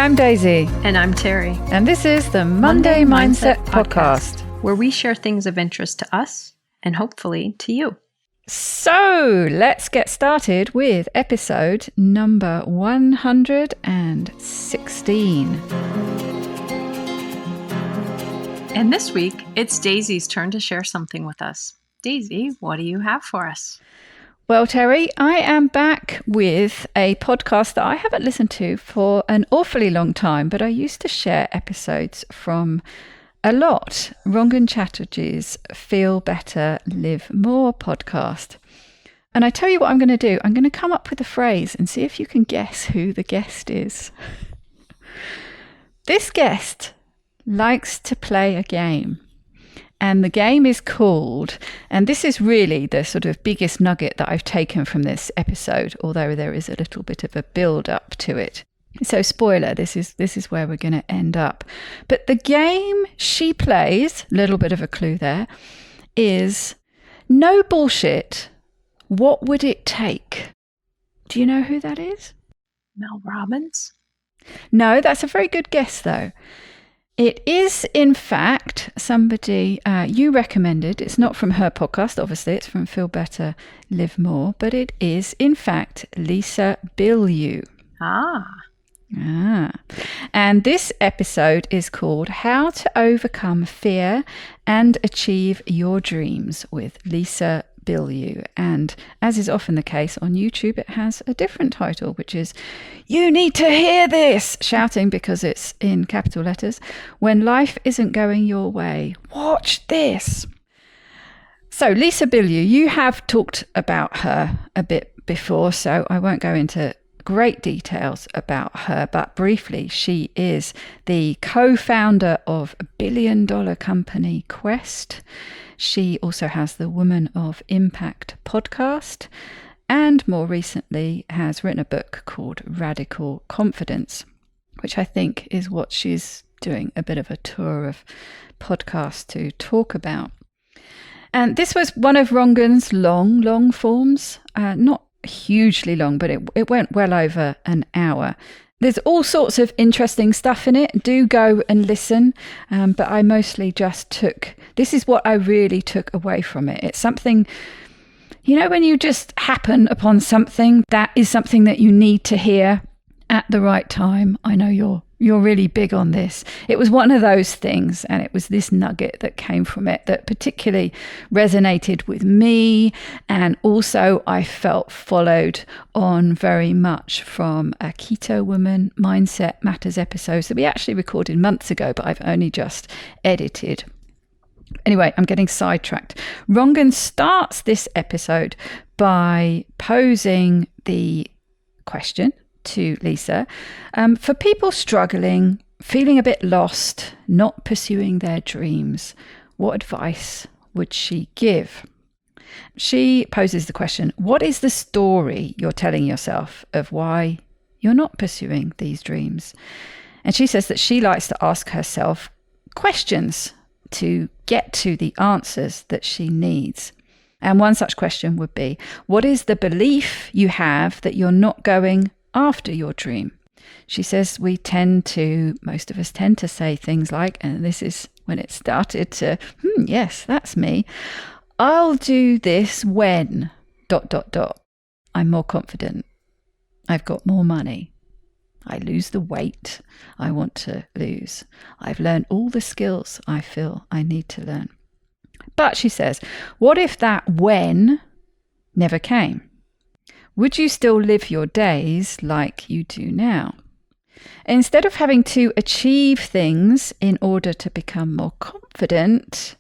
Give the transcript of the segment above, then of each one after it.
I'm Daisy. And I'm Terry. And this is the Monday Mindset Podcast, where we share things of interest to us and hopefully to you. So let's get started with episode number 116. And this week, it's Daisy's turn to share something with us. Daisy, what do you have for us? Well, Terry, I am back with a podcast that I haven't listened to for an awfully long time, but I used to share episodes from a lot. Rangan Chatterjee's Feel Better, Live More podcast. And I tell you what I'm going to do. I'm going to come up with a phrase and see if you can guess who the guest is. This guest likes to play a game. And the game is called, and this is really the sort of biggest nugget that I've taken from this episode, although there is a little bit of a build up to it. So spoiler, this is where we're going to end up. But the game she plays, little bit of a clue there, is no bullshit. What would it take? Do you know who that is? Mel Robbins? No, that's a very good guess though. It is, in fact, somebody you recommended. It's not from her podcast, obviously. It's from Feel Better, Live More. But it is, in fact, Lisa Bilyeu. And this episode is called How to Overcome Fear and Achieve Your Dreams with Lisa Bilyeu. And as is often the case on YouTube, it has a different title, which is You Need to Hear This, shouting because it's in capital letters. When life isn't going your way, watch this. So Lisa Bilyeu, you have talked about her a bit before, so I won't go into great details about her, but briefly, she is the co-founder of a billion-dollar company Quest. She also has the Woman of Impact podcast, and more recently has written a book called Radical Confidence, which I think is what she's doing a bit of a tour of podcasts to talk about. And this was one of Rangan's long forms, not hugely long, but it went well over an hour. There's all sorts of interesting stuff in it. Do go and listen. But I mostly just this is what I really took away from it. It's something, you know, when you just happen upon something, that is something that you need to hear at the right time. I know you're really big on this. It was one of those things, and it was this nugget that came from it that particularly resonated with me, and also I felt followed on very much from a Keto Woman Mindset Matters episodes that we actually recorded months ago, but I've only just edited. Anyway, I'm getting sidetracked. Rangan starts this episode by posing the question to Lisa, for people struggling, feeling a bit lost, not pursuing their dreams, what advice would she give? She poses the question, what is the story you're telling yourself of why you're not pursuing these dreams? And she says that she likes to ask herself questions to get to the answers that she needs. And one such question would be, what is the belief you have that you're not going after your dream? She says most of us tend to say things like, and this is when it started to, yes, that's me. I'll do this when ... I'm more confident. I've got more money. I lose the weight I want to lose. I've learned all the skills I feel I need to learn. But she says, what if that when never came? Would you still live your days like you do now? Instead of having to achieve things in order to become more confident,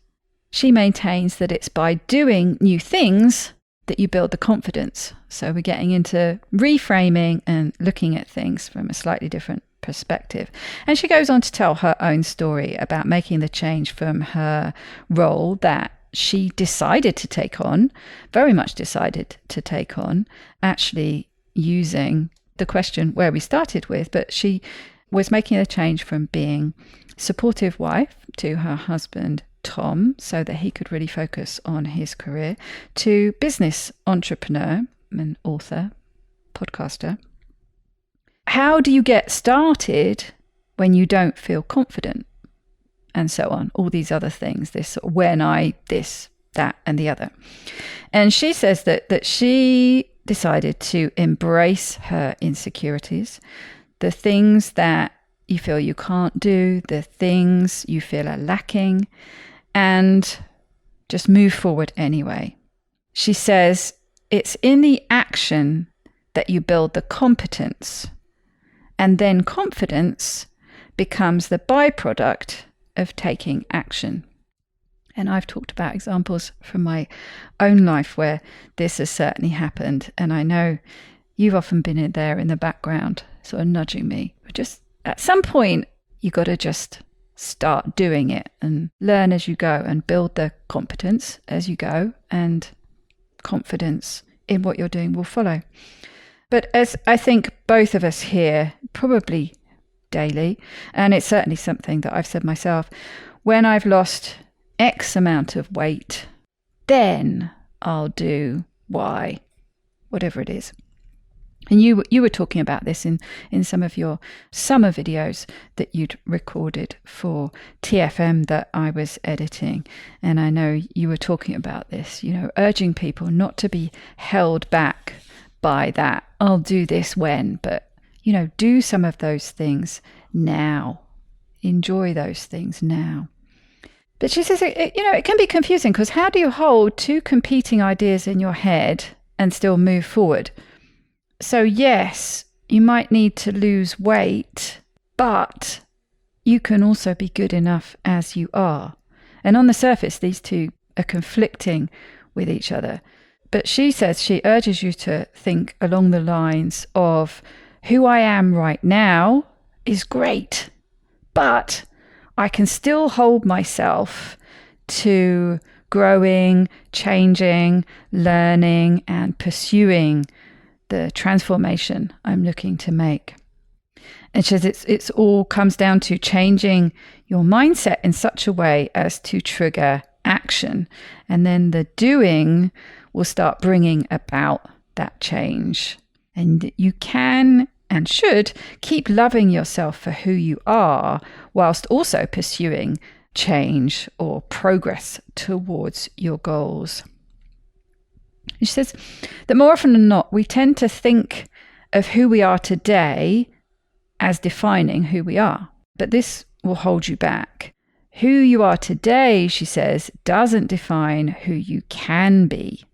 she maintains that it's by doing new things that you build the confidence. So we're getting into reframing and looking at things from a slightly different perspective. And she goes on to tell her own story about making the change from her role that she decided to take on, very much decided to take on, actually using the question where we started with, but she was making a change from being supportive wife to her husband, Tom, so that he could really focus on his career, to business entrepreneur and author, podcaster. How do you get started when you don't feel confident? And so on. All these other things, this, when I, this, that, and the other. And she says that she decided to embrace her insecurities, the things that you feel you can't do, the things you feel are lacking, and just move forward anyway. She says it's in the action that you build the competence, and then confidence becomes the byproduct of taking action. And I've talked about examples from my own life where this has certainly happened. And I know you've often been in there in the background, sort of nudging me. But just at some point, you got to just start doing it and learn as you go and build the competence as you go, and confidence in what you're doing will follow. But as I think both of us here, probably daily, and it's certainly something that I've said myself, when I've lost X amount of weight, then I'll do Y, whatever it is. And you were talking about this in some of your summer videos that you'd recorded for TFM that I was editing. And I know you were talking about this, urging people not to be held back by that. I'll do this when, but, do some of those things now. Enjoy those things now. But she says, it can be confusing because how do you hold two competing ideas in your head and still move forward? So yes, you might need to lose weight, but you can also be good enough as you are. And on the surface, these two are conflicting with each other. But she says she urges you to think along the lines of who I am right now is great, but I can still hold myself to growing, changing, learning, and pursuing the transformation I'm looking to make. And she says it's all comes down to changing your mindset in such a way as to trigger action. And then the doing will start bringing about that change. And you can and should keep loving yourself for who you are whilst also pursuing change or progress towards your goals. She says that more often than not, we tend to think of who we are today as defining who we are, but this will hold you back. Who you are today, she says, doesn't define who you can be,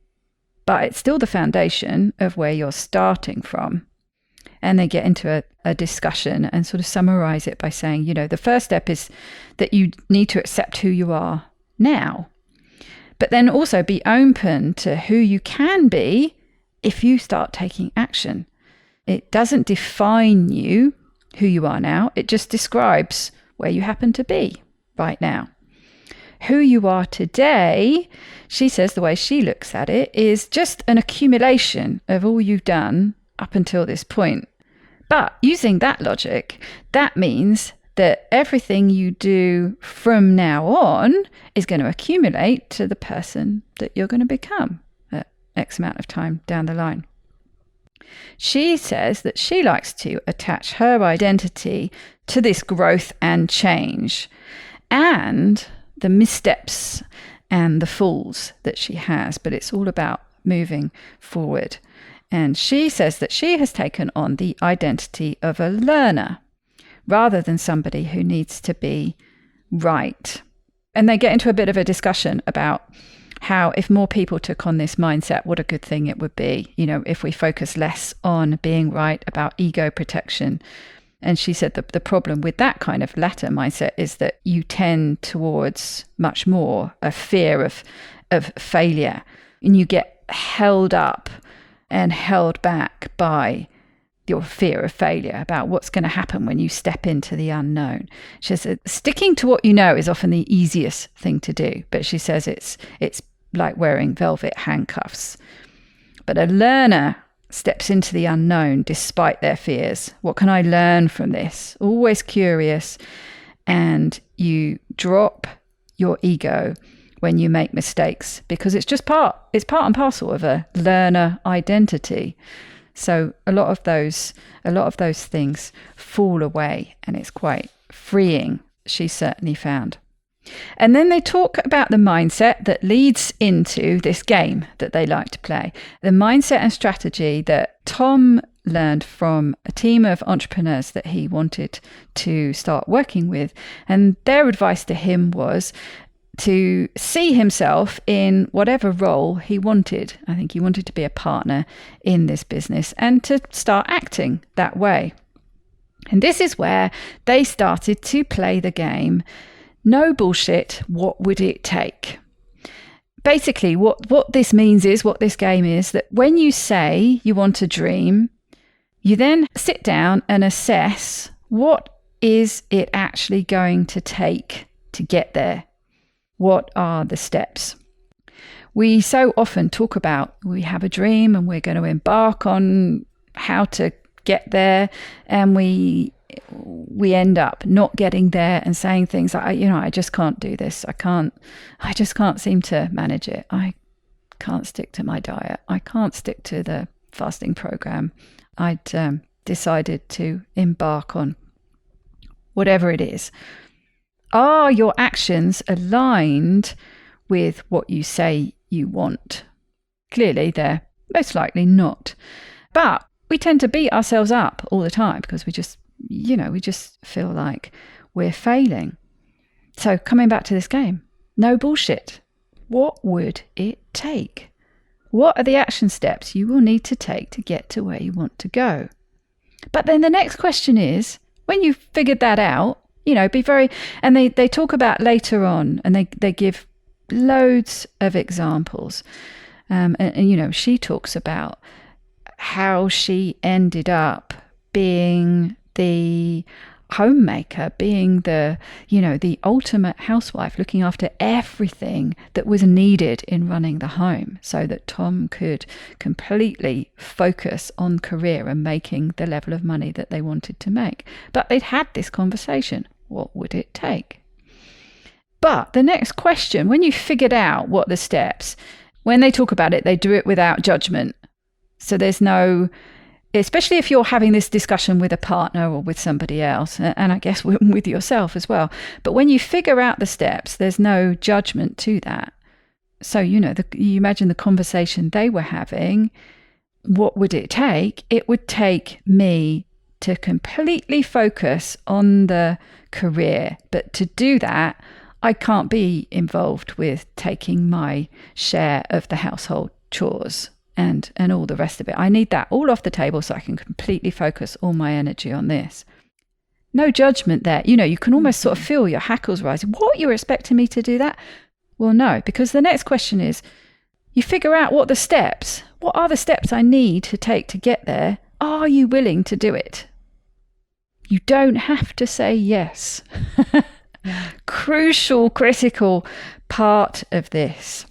but it's still the foundation of where you're starting from. And they get into a discussion and sort of summarize it by saying, the first step is that you need to accept who you are now, but then also be open to who you can be if you start taking action. It doesn't define you, who you are now. It just describes where you happen to be right now. Who you are today, she says the way she looks at it, is just an accumulation of all you've done up until this point. But using that logic, that means that everything you do from now on is going to accumulate to the person that you're going to become at X amount of time down the line. She says that she likes to attach her identity to this growth and change and the missteps and the falls that she has, but it's all about moving forward. And she says that she has taken on the identity of a learner rather than somebody who needs to be right. And they get into a bit of a discussion about how if more people took on this mindset, what a good thing it would be, if we focus less on being right, about ego protection. And she said that the problem with that kind of latter mindset is that you tend towards much more a fear of failure, and you get held up and held back by your fear of failure about what's going to happen when you step into the unknown. She says sticking to what you know is often the easiest thing to do, but she says it's like wearing velvet handcuffs. But a learner steps into the unknown despite their fears. What can I learn from this? Always curious, and you drop your ego when you make mistakes because it's part and parcel of a learner identity. So a lot of those things fall away, and it's quite freeing, she certainly found. And then they talk about the mindset that leads into this game that they like to play. The mindset and strategy that Tom learned from a team of entrepreneurs that he wanted to start working with. And their advice to him was to see himself in whatever role he wanted. I think he wanted to be a partner in this business and to start acting that way. And this is where they started to play the game. No bullshit, what would it take? Basically, what this means is, what this game is, that when you say you want a dream, you then sit down and assess what is it actually going to take to get there? What are the steps? We so often talk about we have a dream and we're going to embark on how to get there, and we end up not getting there and saying things like, I just can't do this. I just can't seem to manage it. I can't stick to my diet. I can't stick to the fasting program I'd decided to embark on. Whatever it is. Are your actions aligned with what you say you want? Clearly, they're most likely not. But we tend to beat ourselves up all the time because we just feel like we're failing. So coming back to this game, no bullshit. What would it take? What are the action steps you will need to take to get to where you want to go? But then the next question is, when you've figured that out, be very, and they talk about later on, and they give loads of examples. And she talks about how she ended up being the homemaker, being the ultimate housewife, looking after everything that was needed in running the home so that Tom could completely focus on career and making the level of money that they wanted to make. But they'd had this conversation. What would it take? But the next question, when you figured out what the steps, when they talk about it, they do it without judgment. So there's no, especially if you're having this discussion with a partner or with somebody else, and I guess with yourself as well. But when you figure out the steps, there's no judgment to that. So, you imagine the conversation they were having. What would it take? It would take me to completely focus on the career. But to do that, I can't be involved with taking my share of the household chores and all the rest of it. I need that all off the table so I can completely focus all my energy on this. No judgment there. You can almost sort of feel your hackles rising. What, you're expecting me to do that? Well, no, because the next question is, you figure out what are the steps I need to take to get there? Are you willing to do it? You don't have to say yes. Crucial, critical part of this.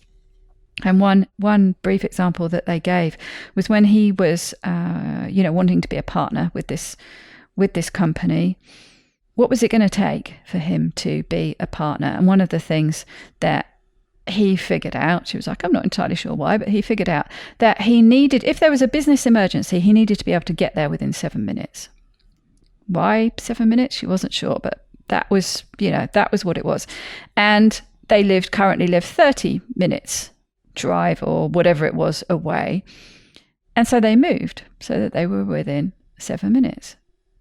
And one brief example that they gave was when he was, wanting to be a partner with this company. What was it going to take for him to be a partner? And one of the things that he figured out, she was like, I'm not entirely sure why, but he figured out that he needed, if there was a business emergency, he needed to be able to get there within 7 minutes. Why 7 minutes? She wasn't sure, but that was what it was. And they currently live 30 minutes drive or whatever it was away. And so they moved so that they were within 7 minutes.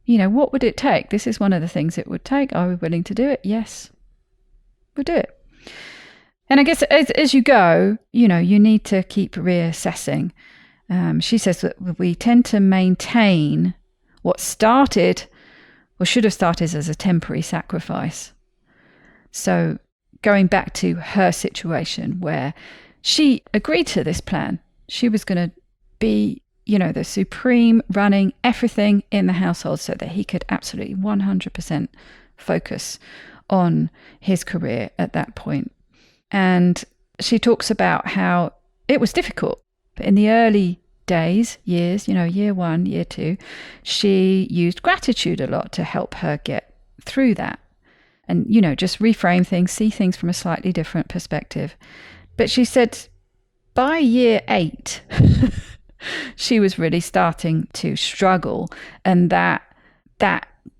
What would it take? This is one of the things it would take. Are we willing to do it? Yes, we'll do it. And I guess as you go, you need to keep reassessing. She says that we tend to maintain what started or should have started as a temporary sacrifice. So going back to her situation where she agreed to this plan, she was going to be, the supreme running everything in the household so that he could absolutely 100% focus on his career at that point. And she talks about how it was difficult, but in the early years, year 1, year 2, she used gratitude a lot to help her get through that. And, just reframe things, see things from a slightly different perspective. But she said by year 8, she was really starting to struggle, and that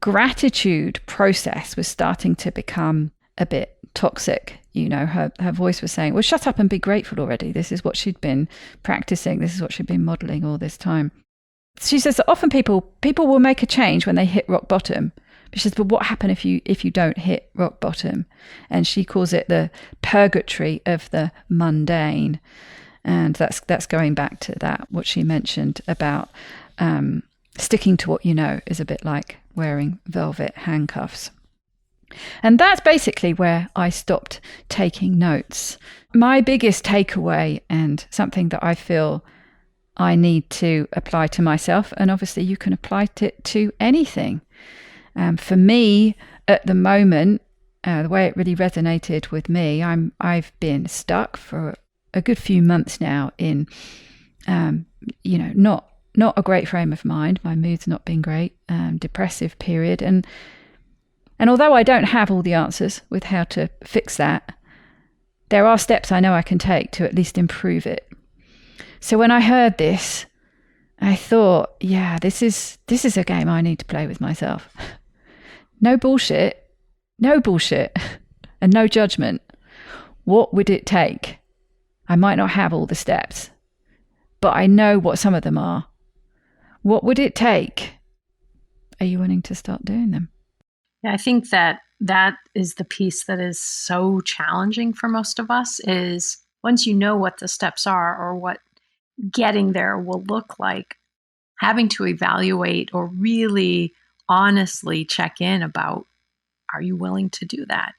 gratitude process was starting to become a bit toxic. Her voice was saying, well, shut up and be grateful already. This is what she'd been practicing. This is what she'd been modeling all this time. She says that often people will make a change when they hit rock bottom. She says, but what happens if you don't hit rock bottom? And she calls it the purgatory of the mundane. And that's going back to what she mentioned about sticking to what you know is a bit like wearing velvet handcuffs. And that's basically where I stopped taking notes. My biggest takeaway, and something that I feel I need to apply to myself, and obviously you can apply it to anything. For me, at the moment, the way it really resonated with me, I've been stuck for a good few months now in, not a great frame of mind. My mood's not been great, depressive period, and although I don't have all the answers with how to fix that, there are steps I know I can take to at least improve it. So when I heard this, I thought, yeah, this is a game I need to play with myself. No bullshit, and no judgment. What would it take? I might not have all the steps, but I know what some of them are. What would it take? Are you wanting to start doing them? Yeah, I think that is the piece that is so challenging for most of us, is once you know what the steps are or what getting there will look like, having to evaluate or really honestly check in about, are you willing to do that?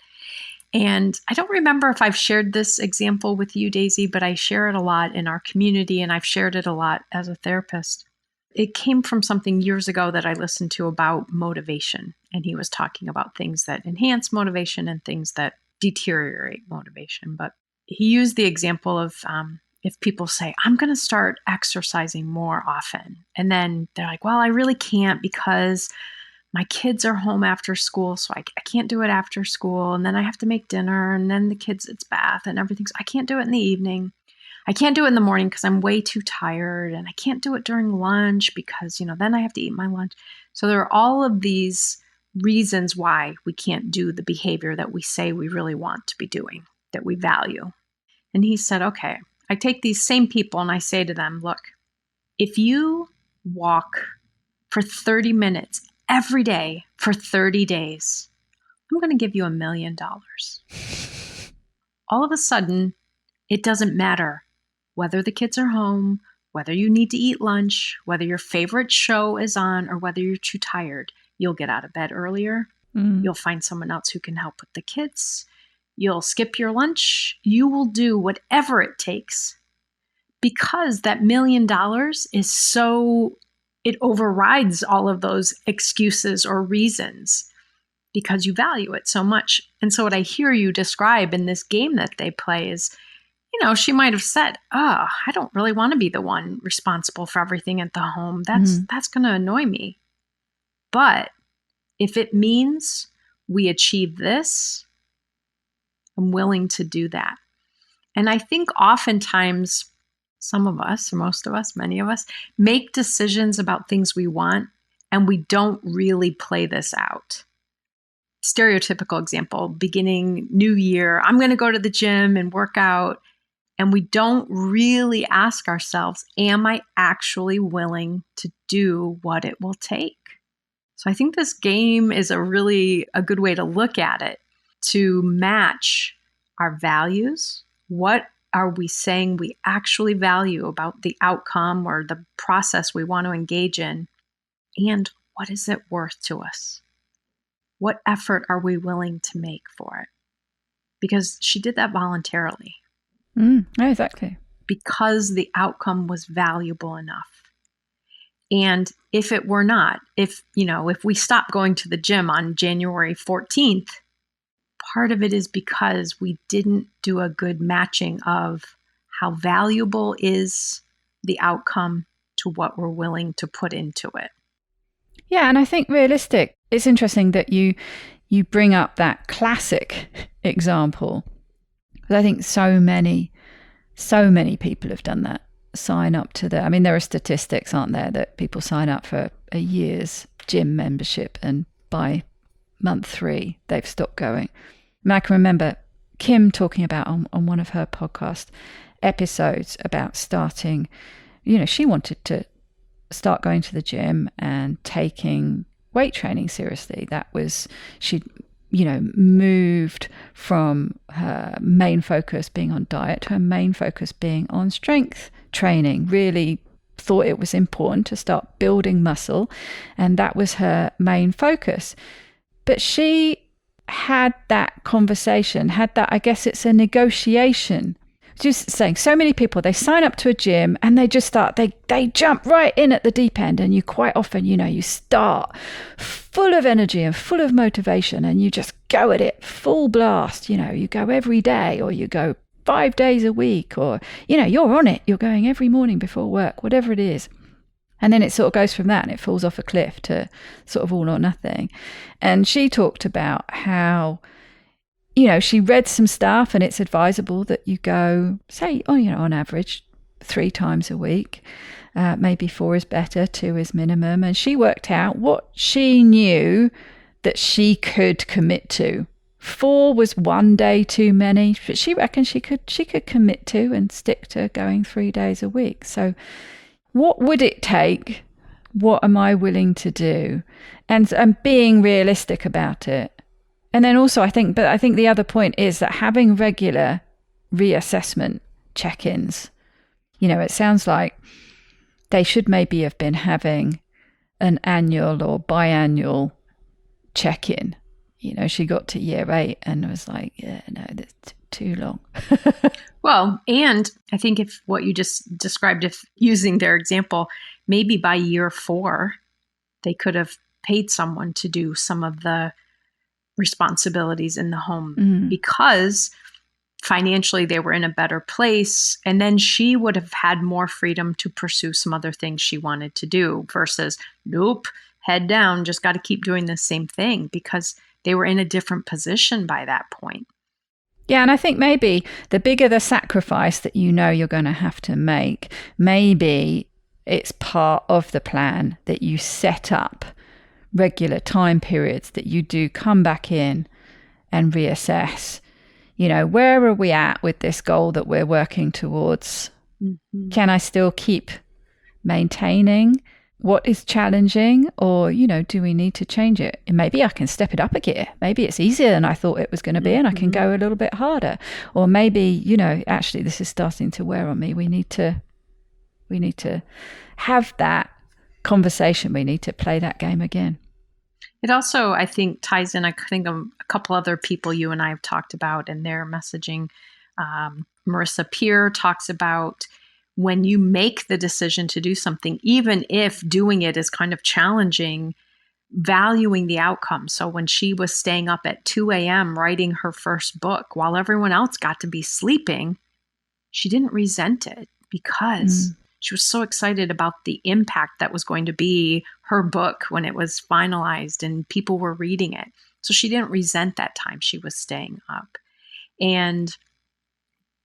And I don't remember if I've shared this example with you, Daisy, but I share it a lot in our community, and I've shared it a lot as a therapist. It came from something years ago that I listened to about motivation. And he was talking about things that enhance motivation and things that deteriorate motivation. But he used the example of if people say, I'm going to start exercising more often. And then they're like, well, I really can't because my kids are home after school. So I can't do it after school. And then I have to make dinner. And then the kids, it's bath and everything. So I can't do it in the evening. I can't do it in the morning because I'm way too tired. And I can't do it during lunch because, then I have to eat my lunch. So there are all of these reasons why we can't do the behavior that we say we really want to be doing, that we value. And he said, okay, I take these same people and I say to them, look, if you walk for 30 minutes every day for 30 days, I'm going to give you $1 million. All of a sudden, it doesn't matter whether the kids are home, whether you need to eat lunch, whether your favorite show is on, or whether you're too tired. You'll get out of bed earlier. You'll find someone else who can help with the kids. You'll skip your lunch. You will do whatever it takes, because that $1 million is so, it overrides all of those excuses or reasons because you value it so much. And so what I hear you describe in this game that they play is, she might have said, I don't really want to be the one responsible for everything at the home. That's going to annoy me. But if it means we achieve this, I'm willing to do that. And I think oftentimes some of us, or most of us, many of us, make decisions about things we want and we don't really play this out. Stereotypical example, beginning new year, I'm going to go to the gym and work out. And we don't really ask ourselves, am I actually willing to do what it will take? So I think this game is a good way to look at it, to match our values. What are we saying we actually value about the outcome or the process we want to engage in? And what is it worth to us? What effort are we willing to make for it? Because she did that voluntarily. Exactly. Because the outcome was valuable enough. And if it were not, if we stopped going to the gym on January 14th, part of it is because we didn't do a good matching of how valuable is the outcome to what we're willing to put into it. Yeah, and I think realistic. It's interesting that you bring up that classic example. But I think so many people have done that. sign up to I mean, there are statistics, aren't there, that people sign up for a year's gym membership and by month 3, they've stopped going. And I can remember Kim talking about on one of her podcast episodes about starting, she wanted to start going to the gym and taking weight training seriously. That was, she'd, moved from her main focus being on diet to her main focus being on strength training, really thought it was important to start building muscle. And that was her main focus. But she had that conversation, I guess it's a negotiation. Just saying, so many people, they sign up to a gym and they just start, they jump right in at the deep end. And you quite often, you start full of energy and full of motivation and you just go at it full blast. You go every day or you go 5 days a week or, you're on it. You're going every morning before work, whatever it is. And then it sort of goes from that and it falls off a cliff to sort of all or nothing. And she talked about how, she read some stuff and it's advisable that you go, say, on average, 3 times a week. Maybe 4 is better, 2 is minimum. And she worked out what she knew that she could commit to. 4 was 1 day too many, but she reckoned she could commit to and stick to going 3 days a week. So what would it take? What am I willing to do? And being realistic about it. And then also I think the other point is that having regular reassessment check-ins, it sounds like they should maybe have been having an annual or biannual check-in. She got to year 8 and was like, yeah, no, that's too long. Well, and I think if what you just described, if using their example, maybe by year 4, they could have paid someone to do some of the responsibilities in the home because financially they were in a better place. And then she would have had more freedom to pursue some other things she wanted to do versus, nope, head down, just got to keep doing the same thing because they were in a different position by that point. Yeah, and I think maybe the bigger the sacrifice that you're going to have to make, maybe it's part of the plan that you set up regular time periods that you do come back in and reassess. Where are we at with this goal that we're working towards? Mm-hmm. Can I still keep maintaining what is challenging or, do we need to change it? And maybe I can step it up a gear. Maybe it's easier than I thought it was going to be and I can go a little bit harder. Or maybe, actually this is starting to wear on me. We need to have that conversation. We need to play that game again. It also, I think, ties in, I think, a couple other people you and I have talked about in their messaging. Marissa Peer talks about when you make the decision to do something, even if doing it is kind of challenging, valuing the outcome. So when she was staying up at 2 a.m. writing her first book while everyone else got to be sleeping, she didn't resent it because she was so excited about the impact that was going to be her book when it was finalized and people were reading it. So she didn't resent that time she was staying up. And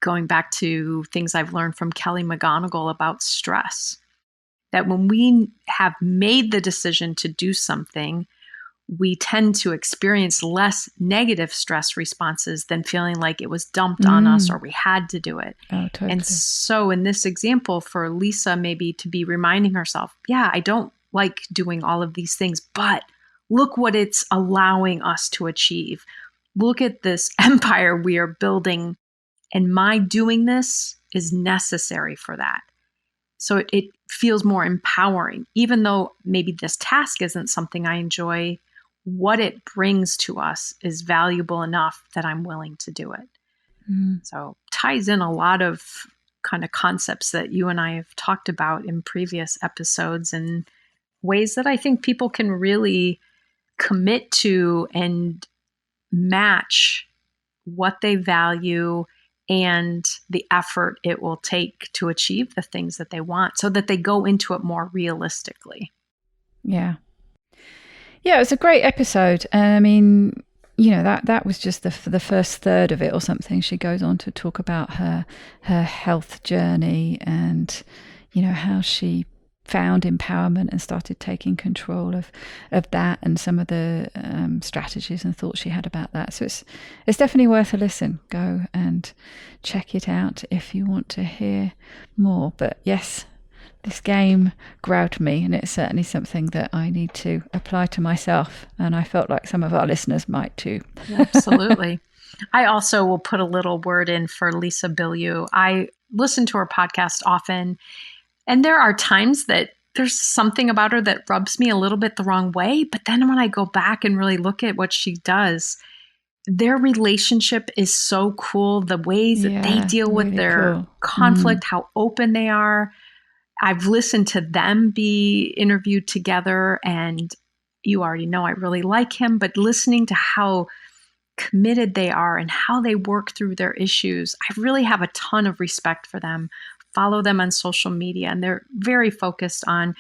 going back to things I've learned from Kelly McGonigal about stress, that when we have made the decision to do something, we tend to experience less negative stress responses than feeling like it was dumped on us or we had to do it. Oh, totally. And so in this example for Lisa, maybe to be reminding herself, yeah, I don't like doing all of these things, but look what it's allowing us to achieve. Look at this empire we are building, and my doing this is necessary for that. So it feels more empowering, even though maybe this task isn't something I enjoy. What it brings to us is valuable enough that I'm willing to do it. So ties in a lot of kind of concepts that you and I have talked about in previous episodes and ways that I think people can really commit to and match what they value and the effort it will take to achieve the things that they want so that they go into it more realistically. Yeah. Yeah, it was a great episode. I mean, that was just the first third of it or something. She goes on to talk about her health journey and, how she found empowerment and started taking control of that and some of the strategies and thoughts she had about that. So it's definitely worth a listen. Go and check it out if you want to hear more. But yes, this game grabbed me, and it's certainly something that I need to apply to myself. And I felt like some of our listeners might too. Absolutely. I also will put a little word in for Lisa Bilyeu. I listen to her podcast often, and there are times that there's something about her that rubs me a little bit the wrong way. But then when I go back and really look at what she does, their relationship is so cool. The ways that they deal with really their conflict, how open they are. I've listened to them be interviewed together, and you already know I really like him, but listening to how committed they are and how they work through their issues, I really have a ton of respect for them. Follow them on social media, and they're very focused on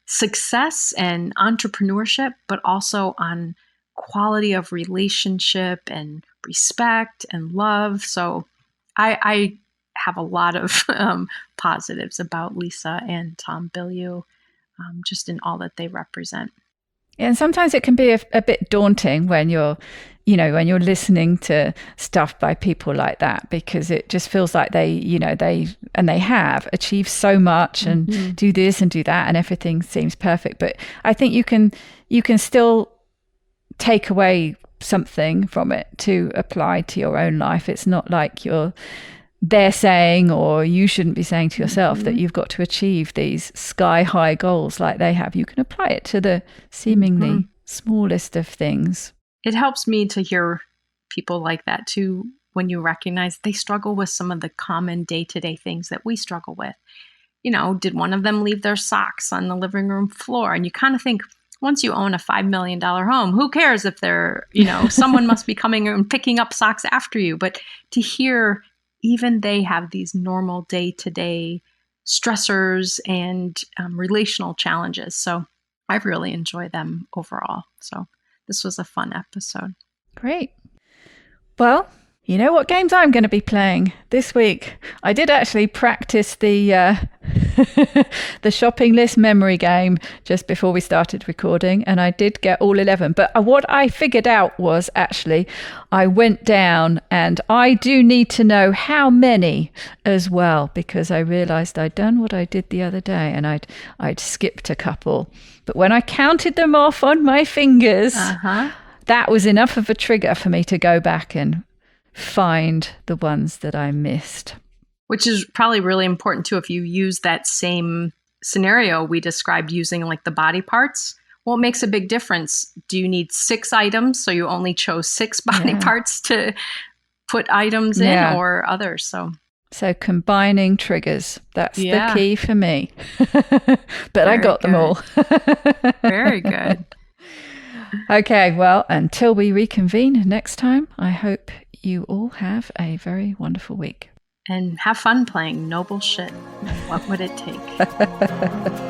success and entrepreneurship, but also on quality of relationship and respect and love. So I have a lot of positives about Lisa and Tom Bilyeu, just in all that they represent. And sometimes it can be a bit daunting when you're listening to stuff by people like that, because it just feels like they have achieved so much and do this and do that, and everything seems perfect. But I think you can still take away something from it to apply to your own life. It's not like they're saying, or you shouldn't be saying to yourself that you've got to achieve these sky high goals like they have. You can apply it to the seemingly smallest of things. It helps me to hear people like that too, when you recognize they struggle with some of the common day-to-day things that we struggle with. Did one of them leave their socks on the living room floor? And you kind of think, once you own a $5 million home, who cares if they're, someone must be coming and picking up socks after you. But to hear even they have these normal day-to-day stressors and relational challenges. So I've really enjoyed them overall. So this was a fun episode. Great. Well, you know what games I'm going to be playing this week? I did actually practice the the shopping list memory game just before we started recording, and I did get all 11. But what I figured out was actually I went down, and I do need to know how many as well, because I realized I'd done what I did the other day, and I'd skipped a couple. But when I counted them off on my fingers, that was enough of a trigger for me to go back and find the ones that I missed. Which is probably really important too if you use that same scenario we described using like the body parts. Well, it makes a big difference. Do you need 6 items, so you only chose 6 body parts to put items in, or others? So combining triggers, that's the key for me. But I got them all. Very good. Okay, well, until we reconvene next time, I hope you all have a very wonderful week. And have fun playing No Bullshit. What would it take?